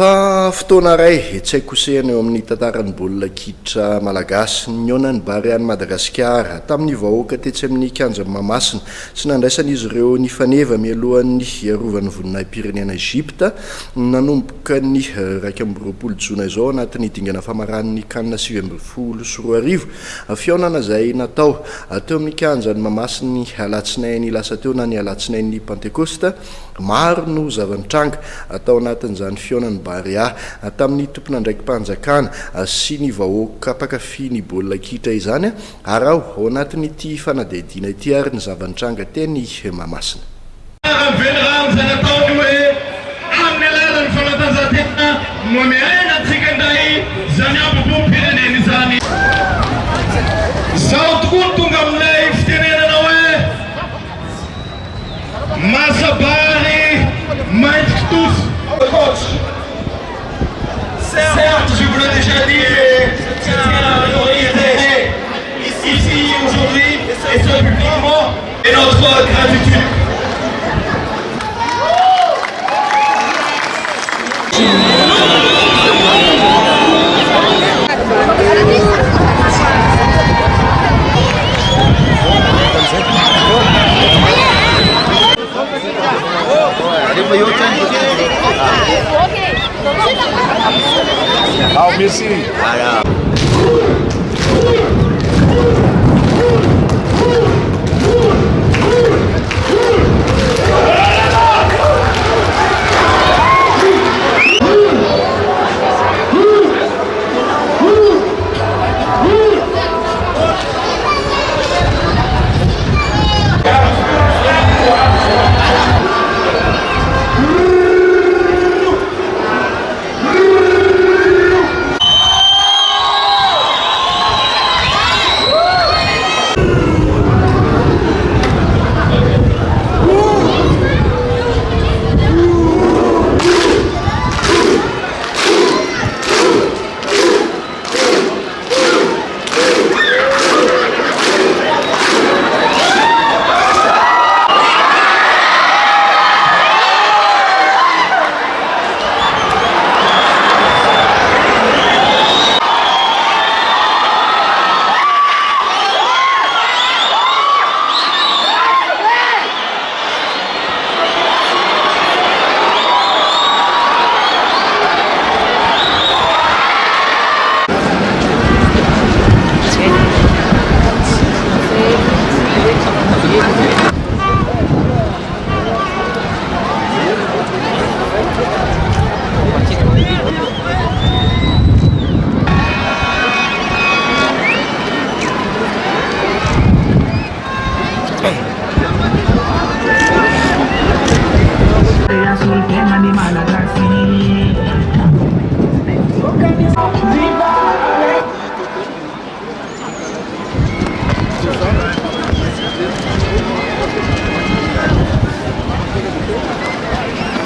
fa fotoana ray tsy haiko kosehana eo amin'ny tantarany baolina kitra malagasy niona ny bary any Madagasikara tamin'ny vahoaka tetsy amin'ny kianja Mahamasina sy nandraisan'izy ireo ny faneva mialohan'ny hiarovany voninahim-pirenena Egypta nanomboka ny 20 Jona izao anatin'ny dingana famaran'ny kanina 2024 fiaonana izay natao teo amin'ny kianja Mahamasina ny alatsinainy lasa teo na ny alatsinainy Pentecosta maro no zava-mitranga atao anatin'izany fiaonana Baria tamin'ny tompon'andraiki-panjakana sy ny vahoaka mpakafy ny baolina kitra izany ary ao anatin'ity fanadihadiana ity ary ny zava-mitranga teny Mahamasina. Zao tokoa ny tonga aminay fitenenana hoe Masabary mainty tous. Coach, certes, je vous l'ai déjà dit, je tiens à l'autoriser ici aujourd'hui et ce publiquement et notre gratitude. Ah, merci.